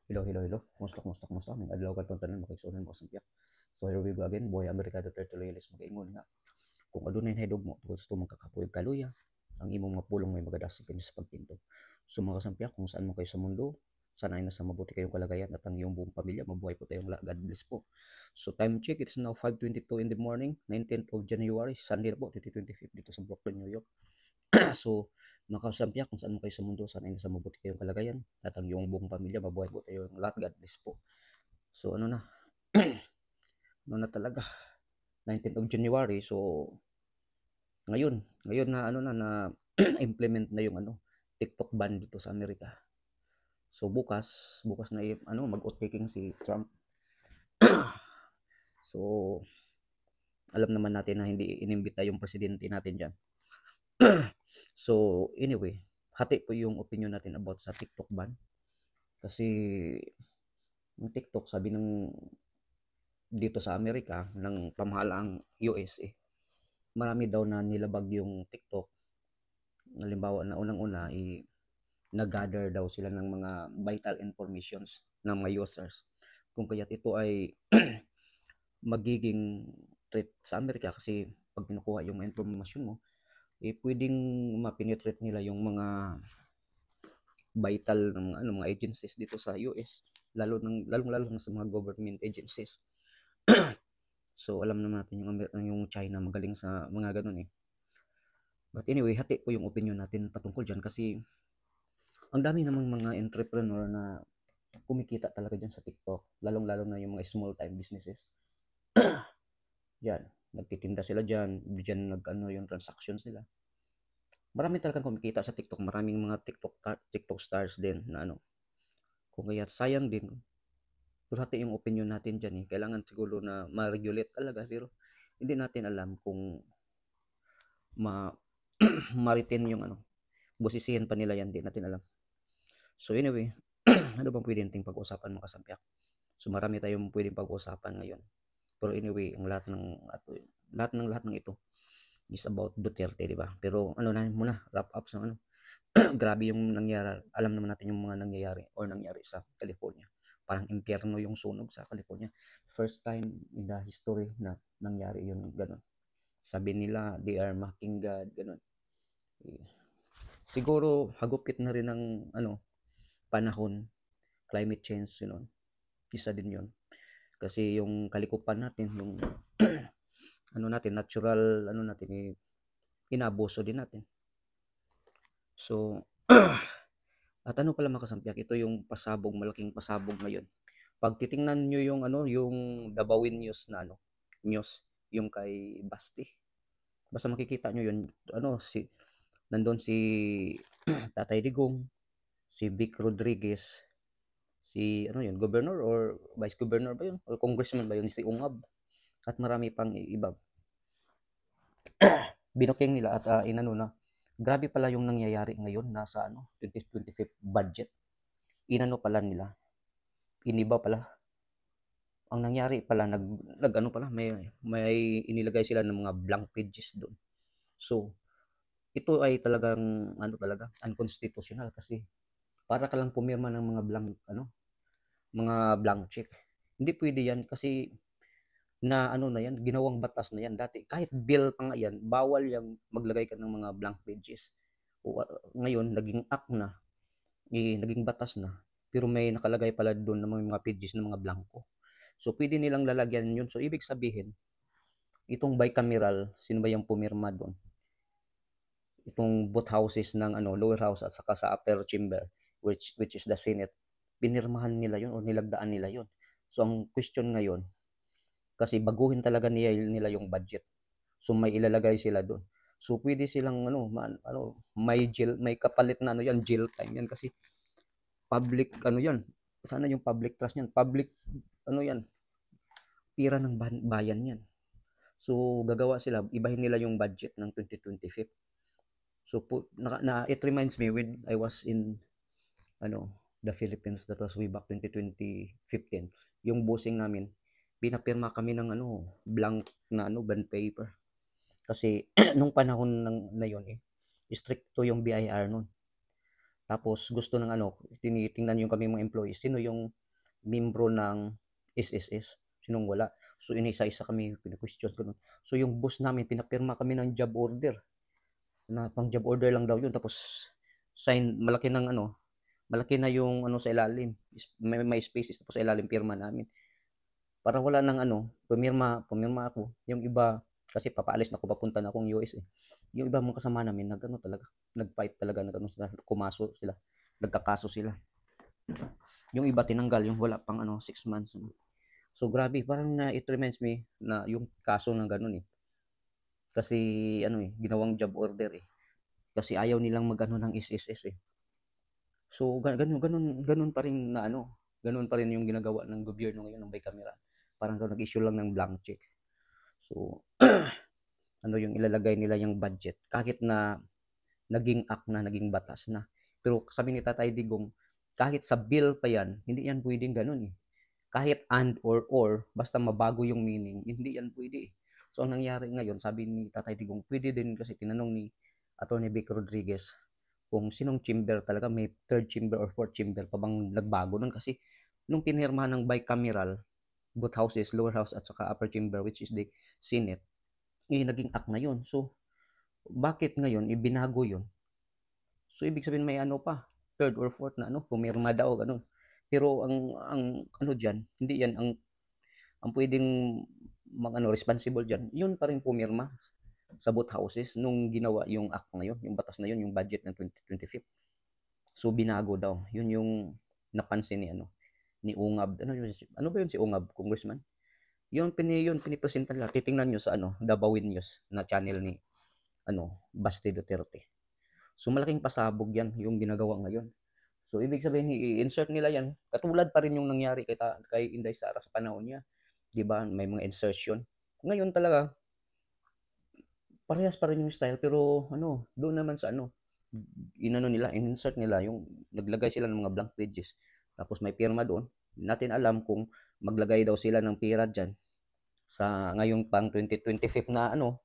Hello. Kumusta? May adlaw ka tanan makigsunan mo sa biyak. So here we go again, boy America Duterte loyalist mag-ingon nga. Kung adunay nahidog mo, gusto mong kakapuyog kaluya, ang imong mga pulong may magadasig kini sa pagtindog. So mga kasampiak, kung saan mo kayo sa mundo, sana ay nasa mabuti kayong kalagayan at ang iyong buong pamilya, mabuhay po tayong God bless po. So time check, it's now 5:22 in the morning, 19th of January, Sunday na po, 2025 dito sa Brooklyn, New York. So, mga kasampiak, kung saan mo kayo sa mundo, sana ay nasa mabuti kayong kalagayan at ang iyong buong pamilya, mabuhay po tayo ng lahat, God bless po. So, ano na, ano na talaga, 19th of January, so, ngayon na, ano na implement na yung, TikTok ban dito sa Amerika. So, bukas na, mag-oath taking si Trump. So, alam naman natin na hindi inimbita yung presidente natin dyan. So, anyway, hati po yung opinion natin about sa TikTok ban. Kasi, yung TikTok, sabi ng dito sa Amerika, ng pamahalaang USA, marami daw na nilabag yung TikTok. Halimbawa na unang-una, nag-gather daw sila ng mga vital informations ng mga users. Kung kaya't ito ay magiging threat sa Amerika kasi pag kinukuha yung information mo, pwedeng mapenetrate nila yung mga vital ng mga agencies dito sa US, lalong-lalo na sa mga government agencies. So alam naman natin yung China magaling sa mga ganun eh. But anyway, hati po yung opinion natin patungkol dyan kasi ang dami namang mga entrepreneur na kumikita talaga dyan sa TikTok, lalong-lalo na yung mga small time businesses. Yan, nagtitinda sila dyan yung transactions nila. Marami talagang kumikita sa TikTok, maraming mga TikTok stars din na kung kaya sayang din. Pero hati yung opinion natin dyan eh. Kailangan siguro na ma-regulate talaga pero hindi natin alam kung ma maritin yung busisihin pa nila yan, di natin alam. So anyway, ano bang pwede nating pag-usapan mga kasampiak? So marami tayong pwedeng pag-usapan ngayon. Pero anyway, ang lahat ng ito is about Duterte, di ba? Pero muna, wrap up sa grabe yung nangyari. Alam naman natin yung mga nangyari sa California. Parang impyerno yung sunog sa California. First time in the history na nangyari yun ganun. Sabi nila, they are mocking God, ganun. Siguro hagupit na rin ng panahon, climate change, isa din yun. Kasi yung kalikupan natin, yung natural, inabuso din natin. So, at pala makasampiak, ito yung malaking pasabog ngayon. Pag titingnan nyo yung Dabawin News na news, yung kay Basti. Basta makikita nyo yun, nandun si Tatay Digong, si Vic Rodriguez, si governor or vice governor ba yun? Or congressman ba yun? Si Ungab. At marami pang iba. Binuking nila at na. Grabe pala yung nangyayari ngayon nasa 2025 budget. Pala nila. Iniba pala. Ang nangyari pala pala may inilagay sila ng mga blank pages doon. So ito ay talagang talaga unconstitutional kasi para ka lang pumirma ng mga blank check. Hindi pwede yan kasi na yan, ginawang batas na yan dati. Kahit bill pa nga yan, bawal yang maglagay ka ng mga blank pages. Ngayon, naging act na, naging batas na, pero may nakalagay pala doon ng mga pages ng mga blanco. So, pwede nilang lalagyan yun. So, ibig sabihin, itong bicameral, sino ba yung pumirma doon? Itong both houses ng lower house at saka sa upper chamber, which is the Senate, pinirmahan nila yun o nilagdaan nila yun. So, ang question ngayon, kasi baguhin talaga nila yung budget. So may ilalagay sila doon. So pwede silang may kapalit na jail time yan kasi public yan. Sana yung public trust niyan. Public yan. Pira ng bayan yan. So gagawa sila, ibahin nila yung budget ng 2025. So it reminds me when I was in the Philippines, that was way back 2015. Yung bossing namin, pinapirma kami ng blank na bond paper. Kasi nung panahon na yon stricto yung BIR noon. Tapos gusto ng ano, tinitingnan yung kami mga employees, sino yung membro ng SSS, sinong wala. So inisa-isa kami, pina-question ko nun. So yung boss namin, pinapirma kami ng job order, na pang job order lang daw yun. Tapos sign, malaki ng ano, malaki na yung ano sa ilalim, may spaces, tapos sa ilalim pirma namin. Para wala nang ano, pumirma ako. Yung iba, kasi papaalis na ako, papunta na akong US eh. Yung iba mga kasama namin, nagano talaga, nag-fight talaga, nagano sila, kumaso sila, nagkakaso sila. Yung iba tinanggal, yung wala pang ano, 6 months. So grabe, parang na it reminds me na yung kaso ng ganun eh. Kasi ano eh, ginawang job order eh. Kasi ayaw nilang magano ng SSS eh. So ganun pa rin na ano, ganun pa rin yung ginagawa ng gobyerno ngayon ng bicameral. Parang nag-issue lang ng blank check. So ano yung ilalagay nila yung budget kahit na naging act na, naging batas na. Pero sabi ni Tatay Digong, kahit sa bill pa yan, hindi yan pwedeng ganun eh. Kahit and or, basta mabago yung meaning, hindi yan pwede eh. So ang nangyari ngayon, sabi ni Tatay Digong, pwede din kasi tinanong ni Atty. Vic Rodriguez kung sinong chamber talaga, may third chamber or fourth chamber pa bang nagbago nun kasi nung pinirmahan ng bicameral, both houses, lower house at saka upper chamber, which is the Senate, naging act na yun. So, bakit ngayon ibinago yun? So, ibig sabihin may ano pa, third or fourth na ano, pumirma daw, ganun. Pero ang ano diyan, hindi yan ang pwedeng ano, responsible diyan. Yun pa rin pumirma sa both houses nung ginawa yung act na yun, yung batas na yun, yung budget ng 2025. So binago daw. Yun yung napansin ni ano, ni Ungab. Ano ba yun si Ungab, congressman? Yun pinipresenta nila. Titingnan nyo sa ano, Dabawin News na channel ni ano, Basti Duterte. So malaking pasabog yan yung ginagawa ngayon. So ibig sabihin i-insert nila yan. Katulad pa rin yung nangyari kay Inday Sara sa panahon niya. 'Di ba? May mga insertion. Ngayon talaga parehas pa rin yung style pero ano, doon naman sa ano, inano nila, insert nila yung naglagay sila ng mga blank pages. Tapos may pirma doon. Hindi natin alam kung maglagay daw sila ng pira diyan sa ngayong pang 2025 na ano,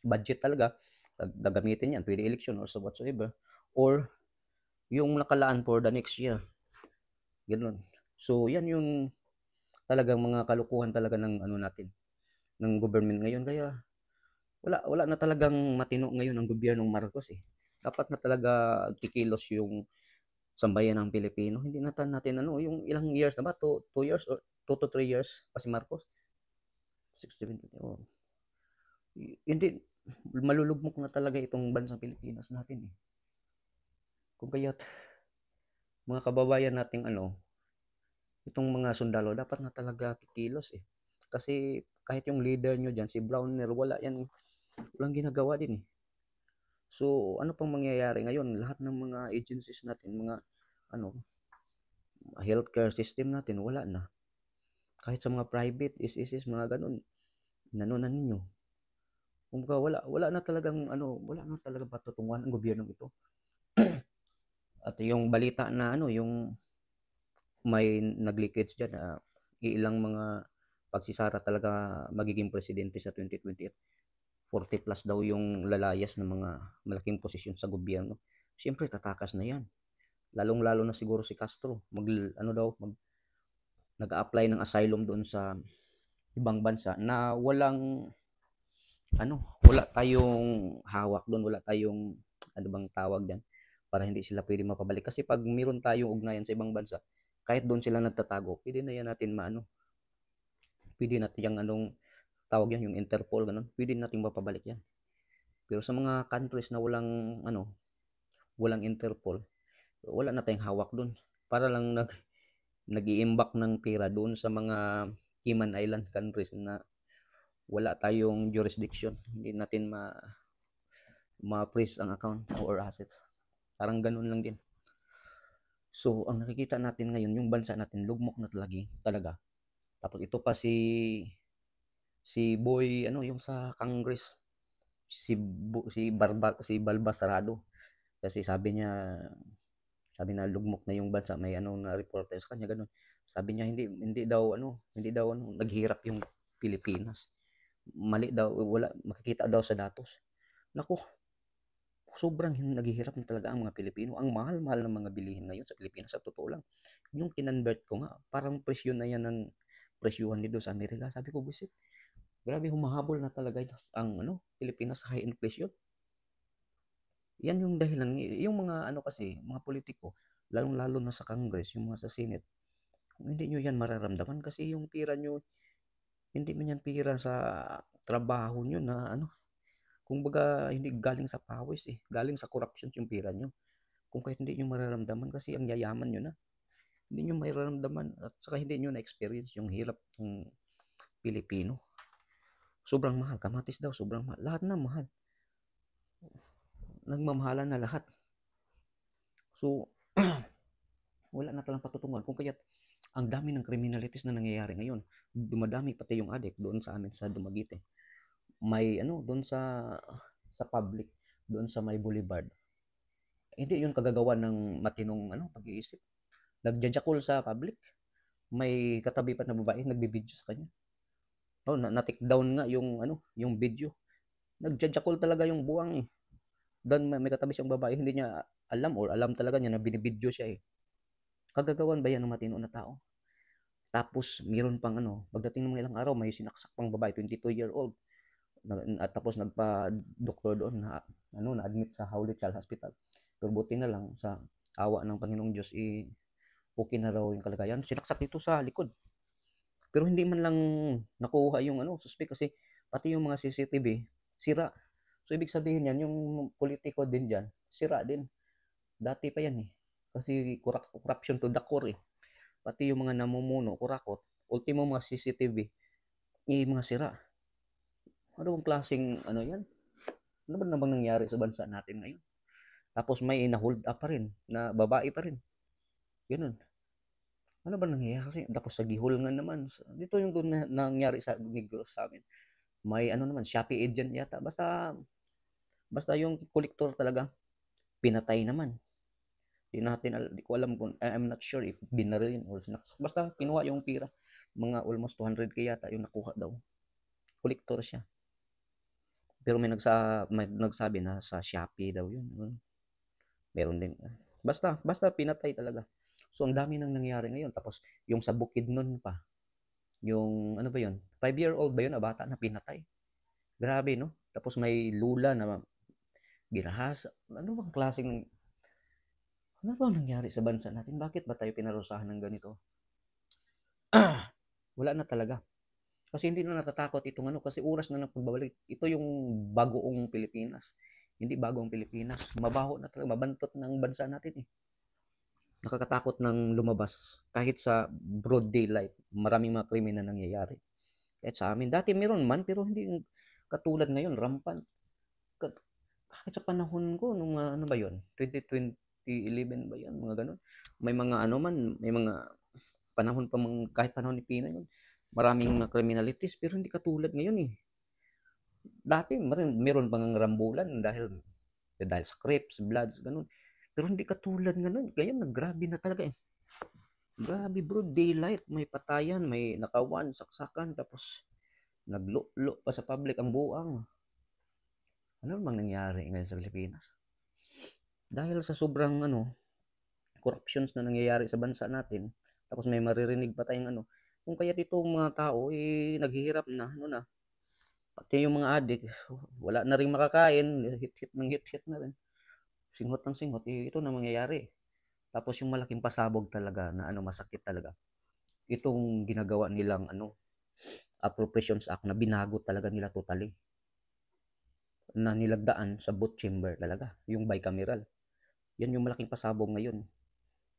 budget talaga. Gagamitin yan, pwede election or so whatsoever. Or yung nakalaan for the next year. Ganun. So, yan yung talagang mga kalukuhan talaga ng ano natin, ng government ngayon. Kaya wala na talagang matino ngayon ang gobyernong Marcos eh. Dapat na talaga kikilos yung sambayan ng Pilipino. Hindi natin ano, yung ilang years na ba? 2 years or 2 to 3 years pa si Marcos? 6, 7, 20. Oh. Hindi, malulugmok na talaga itong bansang Pilipinas natin eh. Kung kaya't mga kababayan nating ano, itong mga sundalo dapat na talaga kikilos eh. Kasi kahit yung leader nyo dyan, si Browner, walang ginagawa din eh. So, ano pang mangyayari ngayon? Lahat ng mga agencies natin, mga ano, healthcare system natin, wala na. Kahit sa mga private, SSS, mga ganun, nanunan ninyo. Kung wala na talagang ano, wala na talagang patutunguhan ang gobyernong ito. At yung balita na ano, yung may nag-leakage dyan, ilang mga pagsisara talaga magiging presidente sa 2028. 40 plus daw yung lalayas ng mga malaking posisyon sa gobyerno. Siyempre, tatakas na yan. Lalong-lalo na siguro si Castro. Nag-a-apply ng asylum doon sa ibang bansa na wala tayong hawak doon, wala tayong, ano bang tawag diyan, para hindi sila pwede mapabalik. Kasi pag meron tayong ugnayan sa ibang bansa, kahit doon sila nagtatago, pwede na yan natin pwede natin yung anong tawag yan, yung Interpol, ganun, pwede natin mapabalik yan. Pero sa mga countries na walang Interpol, wala na tayong hawak doon. Para lang nag-iimbak ng pera doon sa mga Cayman Island countries na wala tayong jurisdiction. Hindi natin ma-freeze ang account or assets. Parang ganun lang din. So, ang nakikita natin ngayon, yung bansa natin, lugmok na talaga. Tapos ito pa si Boy, ano, yung sa Congress, si Balbas Sarado. Kasi sabi na lugmok na yung bansa, may ano na reporter sa kanya, ganun. Sabi niya hindi daw naghirap yung Pilipinas. Mali daw, wala makikita daw sa datos. Nako, sobrang naghihirap na talaga ang mga Pilipino. Ang mahal-mahal ng mga bilihin ngayon sa Pilipinas, sa totoo lang. Yung kinonvert ko nga, parang presyo na yan ng presyuhan dito sa Amerika. Sabi ko, busit, grabe humahabol na talaga ang Pilipinas sa high inflation. Yan yung dahilan. Yung mga kasi, mga politiko, lalong-lalo na sa Congress, yung mga sa Senate, kung hindi nyo yan mararamdaman kasi yung pira nyo, hindi man yan pira sa trabaho nyo na kung baga hindi galing sa pawis galing sa corruption yung pira nyo. Kung kahit hindi nyo mararamdaman kasi ang yayaman nyo na, hindi nyo mararamdaman at saka hindi nyo na-experience yung hirap ng Pilipino. Sobrang mahal. Kamatis daw, sobrang mahal. Lahat na mahal. Nagmamahalan na lahat. So, wala na talang patutunguhan. Kung kaya't ang dami ng criminalities na nangyayari ngayon. Dumadami pati yung addict doon sa amin sa Dumaguete. May doon sa public, doon sa may boulevard. Hindi yun kagagawa ng matinong pag-iisip. Nagjajakol sa public. May katabi pa na babae nagbibideo sa kanya. Na-take down nga yung video. Nagjajakol talaga yung buwang Doon may katabi siyang babae, hindi niya alam talaga niya na binibidyo siya Kagagawan ba yan ng matino na tao? Tapos meron pang pagdating ng mga ilang araw, may sinaksak pang babae, 22-year-old. At tapos nagpa-doktor doon na na-admit sa Howlett Child Hospital. Pero buti na lang sa awa ng Panginoong Diyos okay na raw yung kalagayan. Sinaksak dito sa likod. Pero hindi man lang nakuha yung suspect kasi pati yung mga CCTV sira. So ibig sabihin yan, yung politiko din diyan, sira din. Dati pa yan Kasi corruption to the core Pati yung mga namumuno, kurakot. Ultimo mga CCTV, mga sira. Ano bang klaseng yan? Ano ba namang nangyari sa bansa natin ngayon? Tapos may na-hold up pa rin, na babae pa rin. Ganun. Ano ba nangyayari? Kasi tapos sa Gihol nga naman. Dito yung nangyari sa Negros sa amin. May naman, Shopee agent yata. Basta yung kolektor talaga, pinatay naman. Di ko alam kung, I'm not sure if binarilin or sinaksak. Basta kinuha yung pira. Mga almost 200k yata yung nakuha daw. Kolektor siya. Pero may nagsabi na sa Shopee daw yun. Meron din. Basta pinatay talaga. So ang dami nang nangyari ngayon. Tapos yung sa Bukidnon pa. Yung ano ba yun? 5-year-old ba yun? Bata na pinatay. Grabe no? Tapos may lula na ginahas. Ano bang klaseng ano ba nangyari sa bansa natin? Bakit ba tayo pinarusahan ng ganito? Wala na talaga. Kasi hindi na natatakot itong kasi oras na ng pagbabalik. Ito yung bagoong Pilipinas. Hindi bagong Pilipinas. Mabaho na talaga. Mabantot ng bansa natin Nakakatakot ng lumabas. Kahit sa broad daylight, maraming mga krimen na nangyayari. Kahit sa amin. Dati meron man, pero hindi katulad ngayon, rampant. Kahit sa panahon ko, nung ano ba yun? 2011 ba yan? Mga ganun. May mga may mga panahon pa kahit panahon ni Pina yun. Maraming mga criminalities, pero hindi katulad ngayon Dati, meron pang rambulan dahil sa crips, bloods, ganun. Pero hindi katulad ngayon, grabe na talaga Grabe bro, daylight, may patayan, may nakawan, saksakan, tapos naglo pa sa public ang buang. Ano bang nangyari ngayon sa Pilipinas? Dahil sa sobrang corruptions na nangyayari sa bansa natin, tapos may maririnig pa tayong kung kaya dito mga tao naghihirap na, pati yung mga adik, wala na rin makakain, hit na rin. Singhot ng singhot, ito na mangyayari. Tapos yung malaking pasabog talaga na masakit talaga. Itong ginagawa nilang Appropriations Act na binago talaga nila totally. Na nilagdaan sa both chamber talaga, yung bicameral. Yan yung malaking pasabog ngayon.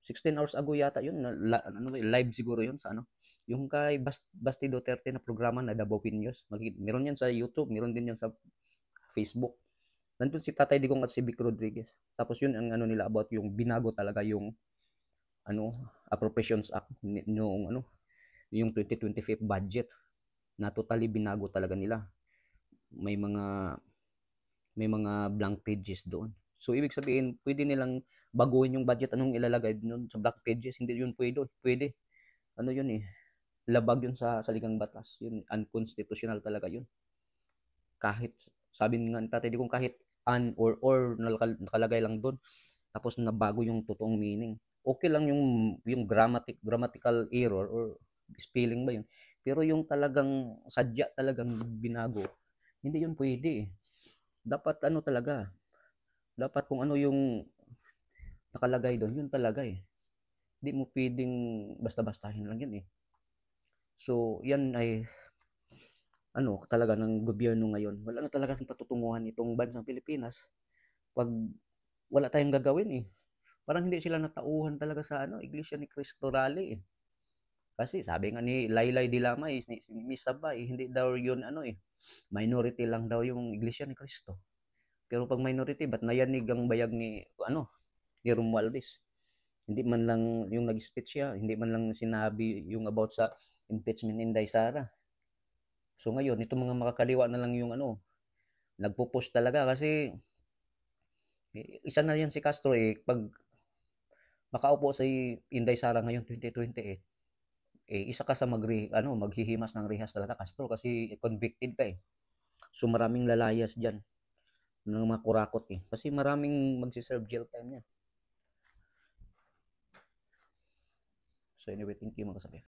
16 hours ago yata yun, live siguro yun sa yung kay Basti Duterte na programa na Davao News. Meron yan sa YouTube, meron din yan sa Facebook. Nandun si Tatay Digong at si Vic Rodriguez. Tapos yun ang nila about yung binago talaga yung Appropriations Act yung 2025 budget na totally binago talaga nila. May mga blank pages doon. So ibig sabihin, pwede nilang baguhin yung budget anong ilalagay doon sa blank pages. Hindi yun pwede. Yun labag yun sa saligang batas. Yun unconstitutional talaga yun. Kahit sabi nga Tatay Digong, kahit an or nakalagay lang doon tapos nabago yung totoong meaning. Okay lang yung grammatical error or spelling ba yun. Pero yung talagang sadya talagang binago, hindi yun pwede eh. Dapat ano talaga, dapat kung ano yung nakalagay doon, yun talaga eh. Hindi mo pwedeng basta-bastahin lang yan eh. So, yan ay ano talaga ng gobyerno ngayon. Wala na talaga patutunguhan itong bansang Pilipinas pag wala tayong gagawin eh. Parang hindi sila natauhan talaga sa ano, Iglesia ni Cristo Rally eh. Kasi sabi nga ni Laylay de Lama is ni Miss Sabay, hindi daw yun ano eh, minority lang daw yung Iglesia ni Cristo. Pero pag minority, ba't nayanig ang bayag ni ano, ni Romualdez? Hindi man lang yung nag-speech siya, hindi man lang sinabi yung about sa impeachment ni Inday Sara. So ngayon, itong mga makakaliwa na lang yung ano, nagpo-push talaga kasi isa na yan si Castro eh, pag makaupo sa Inday Sara ngayon 2028, eh isa ka sa maghihimas ng rehas talaga Castro kasi convicted ka eh. So maraming lalayas diyan ng mga kurakot eh. Kasi maraming magsi-serve jail time niya. So anyway, thank you mga kasabi.